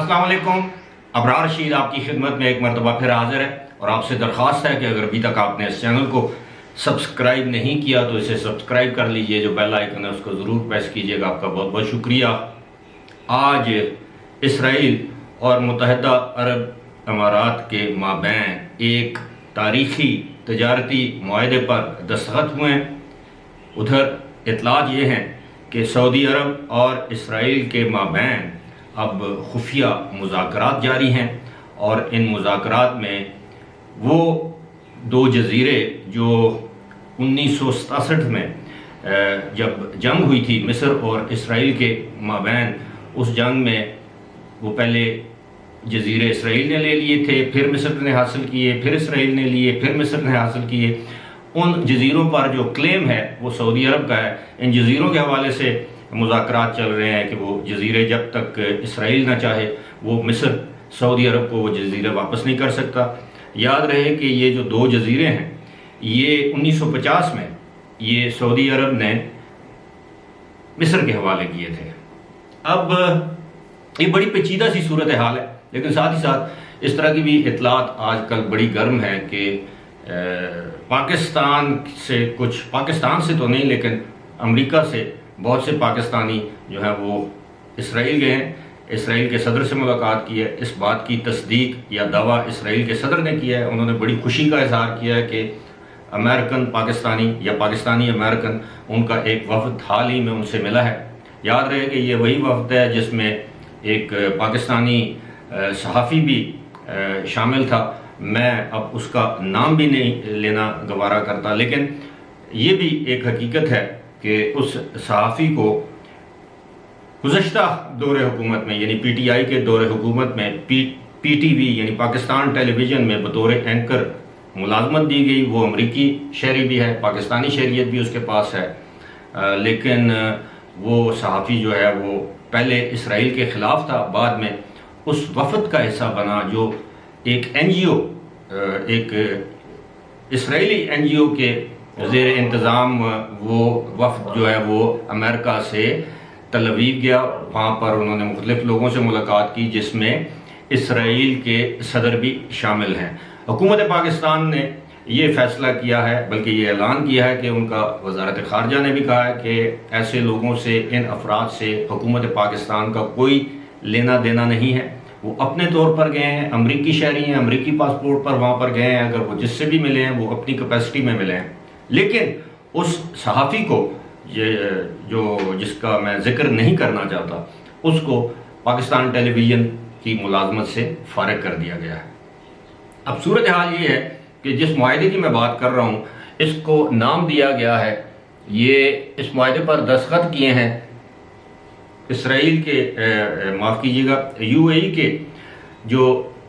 السلام علیکم. ابرار رشید آپ کی خدمت میں ایک مرتبہ پھر حاضر ہے اور آپ سے درخواست ہے کہ اگر ابھی تک آپ نے اس چینل کو سبسکرائب نہیں کیا تو اسے سبسکرائب کر لیجئے. جو بیل آئیکن ہے اس کو ضرور پریس کیجئے گا. آپ کا بہت بہت شکریہ. آج اسرائیل اور متحدہ عرب امارات کے مابین ایک تاریخی تجارتی معاہدے پر دستخط ہوئے ہیں. ادھر اطلاعات یہ ہیں کہ سعودی عرب اور اسرائیل کے مابین اب خفیہ مذاکرات جاری ہیں اور ان مذاکرات میں وہ دو جزیرے جو 1967 میں جب جنگ ہوئی تھی مصر اور اسرائیل کے مابین، اس جنگ میں وہ پہلے جزیرے اسرائیل نے لے لیے تھے، پھر مصر نے حاصل کیے، پھر اسرائیل نے لیے، پھر مصر نے حاصل کیے. ان جزیروں پر جو کلیم ہے وہ سعودی عرب کا ہے. ان جزیروں کے حوالے سے مذاکرات چل رہے ہیں کہ وہ جزیرے جب تک اسرائیل نہ چاہے وہ مصر سعودی عرب کو وہ جزیرے واپس نہیں کر سکتا. یاد رہے کہ یہ جو دو جزیرے ہیں یہ 1950 میں یہ سعودی عرب نے مصر کے حوالے کیے تھے. اب یہ بڑی پیچیدہ سی صورتحال ہے، لیکن ساتھ ہی ساتھ اس طرح کی بھی اطلاعات آج کل بڑی گرم ہے کہ پاکستان سے تو نہیں لیکن امریکہ سے بہت سے پاکستانی جو ہیں وہ اسرائیل گئے ہیں. اسرائیل کے صدر سے ملاقات کی ہے. اس بات کی تصدیق یا دعویٰ اسرائیل کے صدر نے کیا ہے. انہوں نے بڑی خوشی کا اظہار کیا ہے کہ امریکن پاکستانی یا پاکستانی امریکن ان کا ایک وفد حال ہی میں ان سے ملا ہے. یاد رہے کہ یہ وہی وفد ہے جس میں ایک پاکستانی صحافی بھی شامل تھا. میں اب اس کا نام بھی نہیں لینا گوارا کرتا، لیکن یہ بھی ایک حقیقت ہے کہ اس صحافی کو گزشتہ دور حکومت میں یعنی پی ٹی آئی کے دور حکومت میں پی ٹی وی یعنی پاکستان ٹیلی ویژن میں بطور اینکر ملازمت دی گئی. وہ امریکی شہری بھی ہے، پاکستانی شہریت بھی اس کے پاس ہے، لیکن وہ صحافی جو ہے وہ پہلے اسرائیل کے خلاف تھا، بعد میں اس وفد کا حصہ بنا جو ایک این جی او، ایک اسرائیلی این جی او کے زیر انتظام وہ وفد جو ہے وہ امریکہ سے تل ابیب گیا. وہاں پر انہوں نے مختلف لوگوں سے ملاقات کی جس میں اسرائیل کے صدر بھی شامل ہیں. حکومت پاکستان نے یہ فیصلہ کیا ہے، بلکہ یہ اعلان کیا ہے کہ ان کا وزارت خارجہ نے بھی کہا ہے کہ ایسے لوگوں سے، ان افراد سے حکومت پاکستان کا کوئی لینا دینا نہیں ہے. وہ اپنے طور پر گئے ہیں، امریکی شہری ہیں، امریکی پاسپورٹ پر وہاں پر گئے ہیں. اگر وہ جس سے بھی ملے ہیں وہ اپنی کیپیسٹی میں ملے ہیں. لیکن اس صحافی کو جس کا میں ذکر نہیں کرنا چاہتا، اس کو پاکستان ٹیلی ویژن کی ملازمت سے فارغ کر دیا گیا ہے. اب صورتحال یہ ہے کہ جس معاہدے کی میں بات کر رہا ہوں اس کو نام دیا گیا ہے، یہ اس معاہدے پر دستخط کیے ہیں اسرائیل کے معاف کیجیے گا یو اے ای کے جو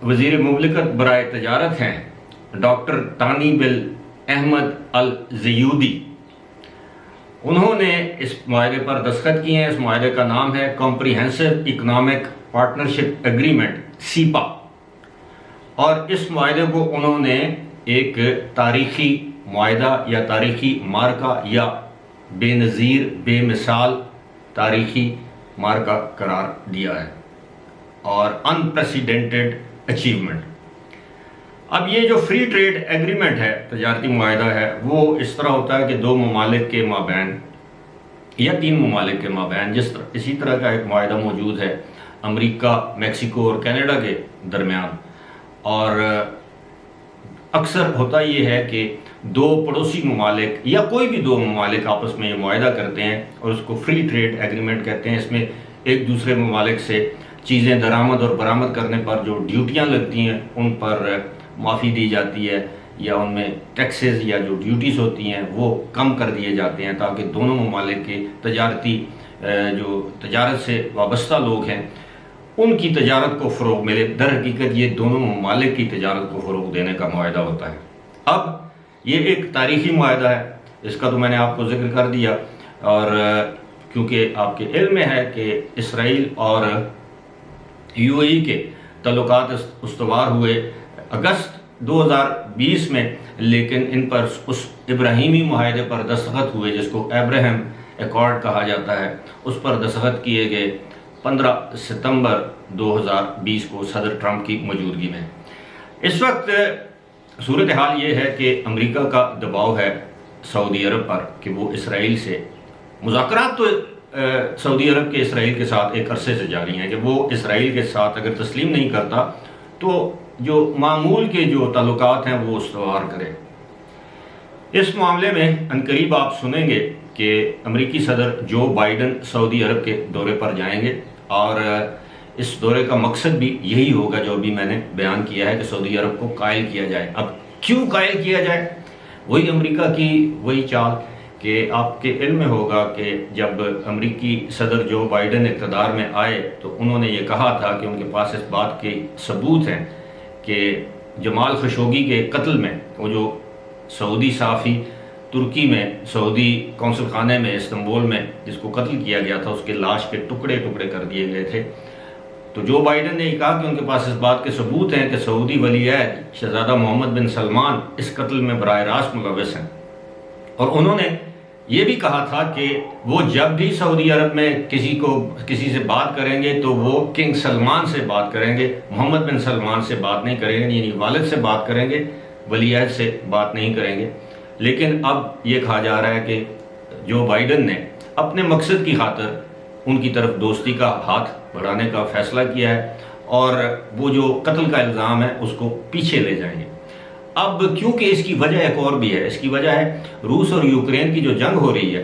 وزیر مملکت برائے تجارت ہیں ڈاکٹر تانی بن احمد الزیودی. انہوں نے اس معاہدے پر دستخط کیے ہیں. اس معاہدے کا نام ہے کمپریہنسو اکنامک پارٹنرشپ ایگریمنٹ سیپا، اور اس معاہدے کو انہوں نے ایک تاریخی معاہدہ یا تاریخی مارکہ یا بے نظیر بے مثال تاریخی مارکہ قرار دیا ہے اور انپریسیڈنٹڈ اچیومنٹ. اب یہ جو فری ٹریڈ ایگریمنٹ ہے، تجارتی معاہدہ ہے، وہ اس طرح ہوتا ہے کہ دو ممالک کے مابین یا تین ممالک کے مابین اسی طرح کا ایک معاہدہ موجود ہے امریکہ، میکسیکو اور کینیڈا کے درمیان. اور اکثر ہوتا یہ ہے کہ دو پڑوسی ممالک یا کوئی بھی دو ممالک آپس میں یہ معاہدہ کرتے ہیں اور اس کو فری ٹریڈ ایگریمنٹ کہتے ہیں. اس میں ایک دوسرے ممالک سے چیزیں درآمد اور برآمد کرنے پر جو ڈیوٹیاں لگتی ہیں ان پر معافی دی جاتی ہے، یا ان میں ٹیکسز یا جو ڈیوٹیز ہوتی ہیں وہ کم کر دیے جاتے ہیں تاکہ دونوں ممالک کے تجارت سے وابستہ لوگ ہیں ان کی تجارت کو فروغ ملے. در حقیقت یہ دونوں ممالک کی تجارت کو فروغ دینے کا معاہدہ ہوتا ہے. اب یہ ایک تاریخی معاہدہ ہے، اس کا تو میں نے آپ کو ذکر کر دیا، اور کیونکہ آپ کے علم میں ہے کہ اسرائیل اور یو اے ای کے تعلقات استوار ہوئے اگست 2020 میں، لیکن ان پر اس ابراہیمی معاہدے پر دستخط ہوئے جس کو ابراہیم ایکارڈ کہا جاتا ہے. اس پر دستخط کیے گئے 15 ستمبر 2020 کو صدر ٹرمپ کی موجودگی میں۔ اس وقت صورتحال یہ ہے کہ امریکہ کا دباؤ ہے سعودی عرب پر کہ وہ اسرائیل سے مذاکرات، تو سعودی عرب کے اسرائیل کے ساتھ ایک عرصے سے جاری ہیں کہ وہ اسرائیل کے ساتھ اگر تسلیم نہیں کرتا تو جو معمول کے جو تعلقات ہیں وہ استوار کرے۔ اس معاملے میں عنقریب آپ سنیں گے کہ امریکی صدر جو بائیڈن سعودی عرب کے دورے پر جائیں گے، اور اس دورے کا مقصد بھی یہی ہوگا جو ابھی میں نے بیان کیا ہے کہ سعودی عرب کو قائل کیا جائے۔ اب کیوں قائل کیا جائے؟ وہی امریکہ کی وہی چال کہ آپ کے علم میں ہوگا کہ جب امریکی صدر جو بائیڈن اقتدار میں آئے تو انہوں نے یہ کہا تھا کہ ان کے پاس اس بات کے ثبوت ہیں کہ جمال خشوگی کے قتل میں، وہ جو سعودی صحافی ترکی میں سعودی قونصل خانے میں استنبول میں جس کو قتل کیا گیا تھا، اس کے لاش کے ٹکڑے ٹکڑے کر دیے گئے تھے۔ تو جو بائیڈن نے یہ کہا کہ ان کے پاس اس بات کے ثبوت ہیں کہ سعودی ولی عہد شہزادہ محمد بن سلمان اس قتل میں براہ راست ملوث ہیں، اور انہوں نے یہ بھی کہا تھا کہ وہ جب بھی سعودی عرب میں کسی سے بات کریں گے تو وہ کنگ سلمان سے بات کریں گے، محمد بن سلمان سے بات نہیں کریں گے، یعنی والد سے بات کریں گے، ولی عہد سے بات نہیں کریں گے۔ لیکن اب یہ کہا جا رہا ہے کہ جو بائیڈن نے اپنے مقصد کی خاطر ان کی طرف دوستی کا ہاتھ بڑھانے کا فیصلہ کیا ہے، اور وہ جو قتل کا الزام ہے اس کو پیچھے لے جائیں گے۔ اب کیونکہ اس کی وجہ ایک اور بھی ہے، اس کی وجہ ہے روس اور یوکرین کی جو جنگ ہو رہی ہے،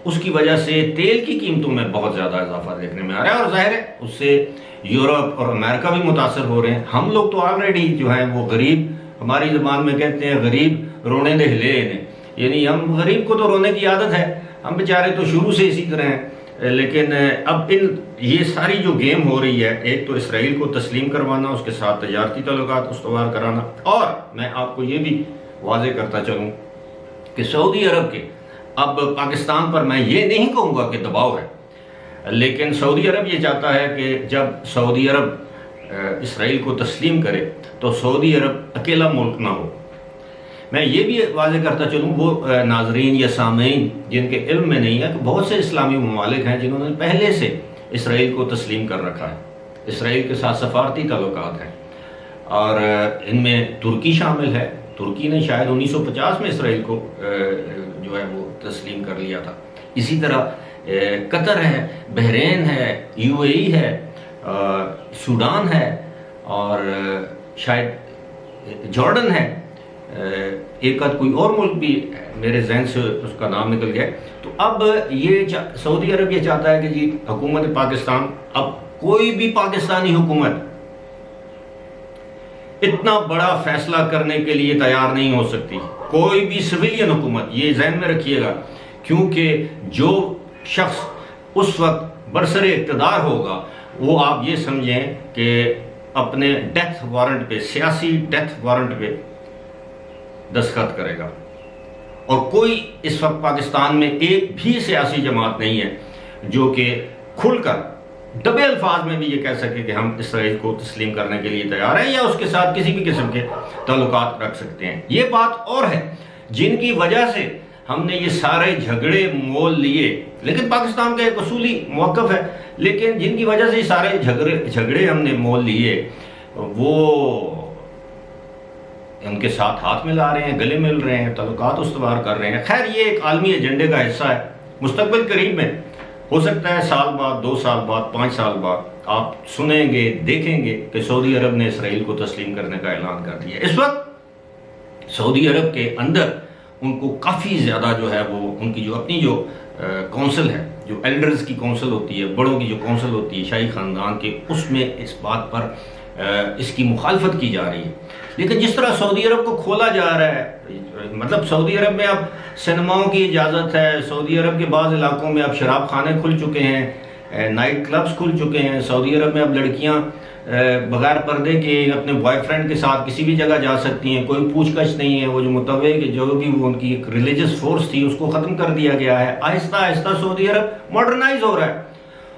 اس کی وجہ سے تیل کی قیمتوں میں بہت زیادہ اضافہ دیکھنے میں آ رہا ہے، اور ظاہر ہے اس سے یورپ اور امریکہ بھی متاثر ہو رہے ہیں۔ ہم لوگ تو آلریڈی جو ہیں وہ غریب، ہماری زبان میں کہتے ہیں غریب رونے دے ہلے نے، یعنی ہم غریب کو تو رونے کی عادت ہے، ہم بیچارے تو شروع سے اسی طرح ہیں۔ لیکن اب یہ ساری جو گیم ہو رہی ہے، ایک تو اسرائیل کو تسلیم کروانا، اس کے ساتھ تجارتی تعلقات استوار کرانا، اور میں آپ کو یہ بھی واضح کرتا چلوں کہ سعودی عرب کے اب پاکستان پر میں یہ نہیں کہوں گا کہ دباؤ ہے، لیکن سعودی عرب یہ چاہتا ہے کہ جب سعودی عرب اسرائیل کو تسلیم کرے تو سعودی عرب اکیلا ملک نہ ہو۔ میں یہ بھی واضح کرتا چلوں وہ ناظرین یا سامعین جن کے علم میں نہیں ہے کہ بہت سے اسلامی ممالک ہیں جنہوں نے پہلے سے اسرائیل کو تسلیم کر رکھا ہے، اسرائیل کے ساتھ سفارتی تعلقات ہیں، اور ان میں ترکی شامل ہے۔ ترکی نے شاید 1950 میں اسرائیل کو جو ہے وہ تسلیم کر لیا تھا۔ اسی طرح قطر ہے، بحرین ہے، UAE ہے، سوڈان ہے، اور شاید جارڈن ہے، ایک آدھ کوئی اور ملک بھی میرے ذہن سے اس کا نام نکل گیا۔ تو اب یہ سعودی عرب یہ چاہتا ہے کہ جی حکومت پاکستان، اب کوئی بھی پاکستانی حکومت اتنا بڑا فیصلہ کرنے کے لیے تیار نہیں ہو سکتی، کوئی بھی سویلین حکومت، یہ ذہن میں رکھیے گا، کیونکہ جو شخص اس وقت برسر اقتدار ہوگا وہ آپ یہ سمجھیں کہ اپنے ڈیتھ وارنٹ پہ، سیاسی ڈیتھ وارنٹ پہ دستخط کرے گا، اور کوئی اس وقت پاکستان میں ایک بھی سیاسی جماعت نہیں ہے جو کہ کھل کر دبے الفاظ میں بھی یہ کہہ سکے کہ ہم اسرائیل کو تسلیم کرنے کے لیے تیار ہیں یا اس کے ساتھ کسی بھی قسم کے تعلقات رکھ سکتے ہیں۔ یہ بات اور ہے جن کی وجہ سے ہم نے یہ سارے جھگڑے مول لیے، لیکن پاکستان کا ایک اصولی موقف ہے، لیکن جن کی وجہ سے یہ سارے جھگڑے ہم نے مول لیے وہ ان کے ساتھ ہاتھ ملا رہے ہیں، گلے مل رہے ہیں، تعلقات استوار کر رہے ہیں۔ خیر یہ ایک عالمی ایجنڈے کا حصہ ہے۔ مستقبل قریب میں ہو سکتا ہے سال بعد، 2 سال بعد، 5 سال بعد آپ سنیں گے، دیکھیں گے کہ سعودی عرب نے اسرائیل کو تسلیم کرنے کا اعلان کر دیا۔ اس وقت سعودی عرب کے اندر ان کو کافی زیادہ جو ہے وہ ان کی جو اپنی جو کونسل ہے، جو ایلڈرز کی کونسل ہوتی ہے، بڑوں کی جو کونسل ہوتی ہے شاہی خاندان کے، اس میں اس بات پر اس کی مخالفت کی جا رہی ہے۔ لیکن جس طرح سعودی عرب کو کھولا جا رہا ہے، مطلب سعودی عرب میں اب سنیماؤں کی اجازت ہے، سعودی عرب کے بعض علاقوں میں اب شراب خانے کھل چکے ہیں، نائٹ کلبز کھل چکے ہیں، سعودی عرب میں اب لڑکیاں بغیر پردے کے اپنے بوائے فرینڈ کے ساتھ کسی بھی جگہ جا سکتی ہیں، کوئی پوچھ گچھ نہیں ہے۔ وہ جو متوع کہ جو بھی وہ ان کی ایک ریلیجس فورس تھی اس کو ختم کر دیا گیا ہے۔ آہستہ آہستہ سعودی عرب ماڈرنائز ہو رہا ہے،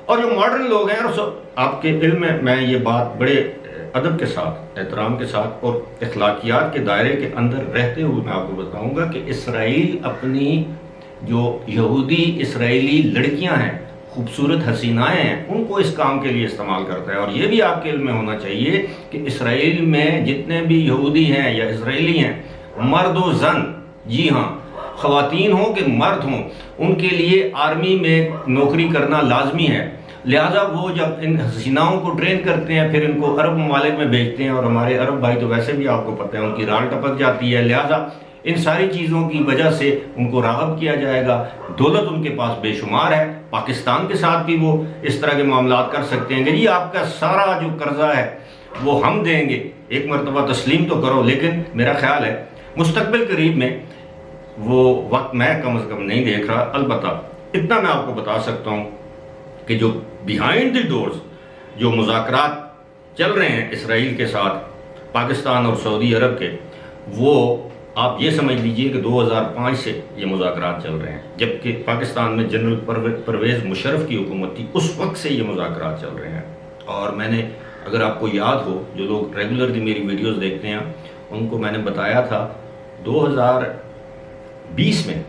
اور جو ماڈرن لوگ ہیں، اور آپ کے علم میں یہ بات بڑے ادب کے ساتھ، احترام کے ساتھ اور اخلاقیات کے دائرے کے اندر رہتے ہوئے میں آپ کو بتاؤں گا کہ اسرائیل اپنی جو یہودی اسرائیلی لڑکیاں ہیں خوبصورت حسینائیں ہیں ان کو اس کام کے لیے استعمال کرتا ہے۔ اور یہ بھی آپ کے علم میں ہونا چاہیے کہ اسرائیل میں جتنے بھی یہودی ہیں یا اسرائیلی ہیں، مرد و زن، جی ہاں، خواتین ہوں کہ مرد ہوں، ان کے لیے آرمی میں نوکری کرنا لازمی ہے۔ لہٰذا وہ جب ان حسیناؤں کو ٹرین کرتے ہیں پھر ان کو عرب ممالک میں بھیجتے ہیں، اور ہمارے عرب بھائی تو ویسے بھی آپ کو پتہ ہے ان کی رال ٹپک جاتی ہے، لہٰذا ان ساری چیزوں کی وجہ سے ان کو راغب کیا جائے گا۔ دولت ان کے پاس بے شمار ہے، پاکستان کے ساتھ بھی وہ اس طرح کے معاملات کر سکتے ہیں کہ جی آپ کا سارا جو قرضہ ہے وہ ہم دیں گے، ایک مرتبہ تسلیم تو کرو۔ لیکن میرا خیال ہے مستقبل قریب میں وہ وقت میں کم از کم نہیں دیکھ رہا۔ البتہ اتنا میں آپ کو بتا سکتا ہوں کہ جو بیہائنڈ دی ڈورز جو مذاکرات چل رہے ہیں اسرائیل کے ساتھ پاکستان اور سعودی عرب کے، وہ آپ یہ سمجھ لیجئے کہ 2005 سے یہ مذاکرات چل رہے ہیں، جبکہ پاکستان میں جنرل پرویز مشرف کی حکومت تھی، اس وقت سے یہ مذاکرات چل رہے ہیں۔ اور میں نے، اگر آپ کو یاد ہو، جو لوگ ریگولرلی میری ویڈیوز دیکھتے ہیں ان کو میں نے بتایا تھا 2020 میں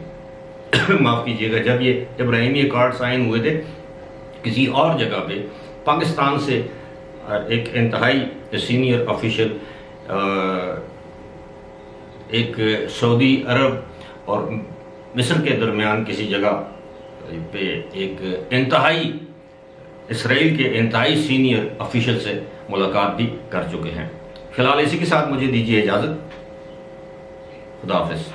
معاف کیجیے گا، جب یہ ابراہیمی کارڈ سائن ہوئے تھے کسی اور جگہ پہ، پاکستان سے ایک انتہائی سینئر آفیشل ایک سعودی عرب اور مصر کے درمیان کسی جگہ پہ ایک انتہائی اسرائیل کے انتہائی سینئر آفیشل سے ملاقات بھی کر چکے ہیں۔ فی الحال اسی کے ساتھ مجھے دیجیے اجازت، خدا حافظ۔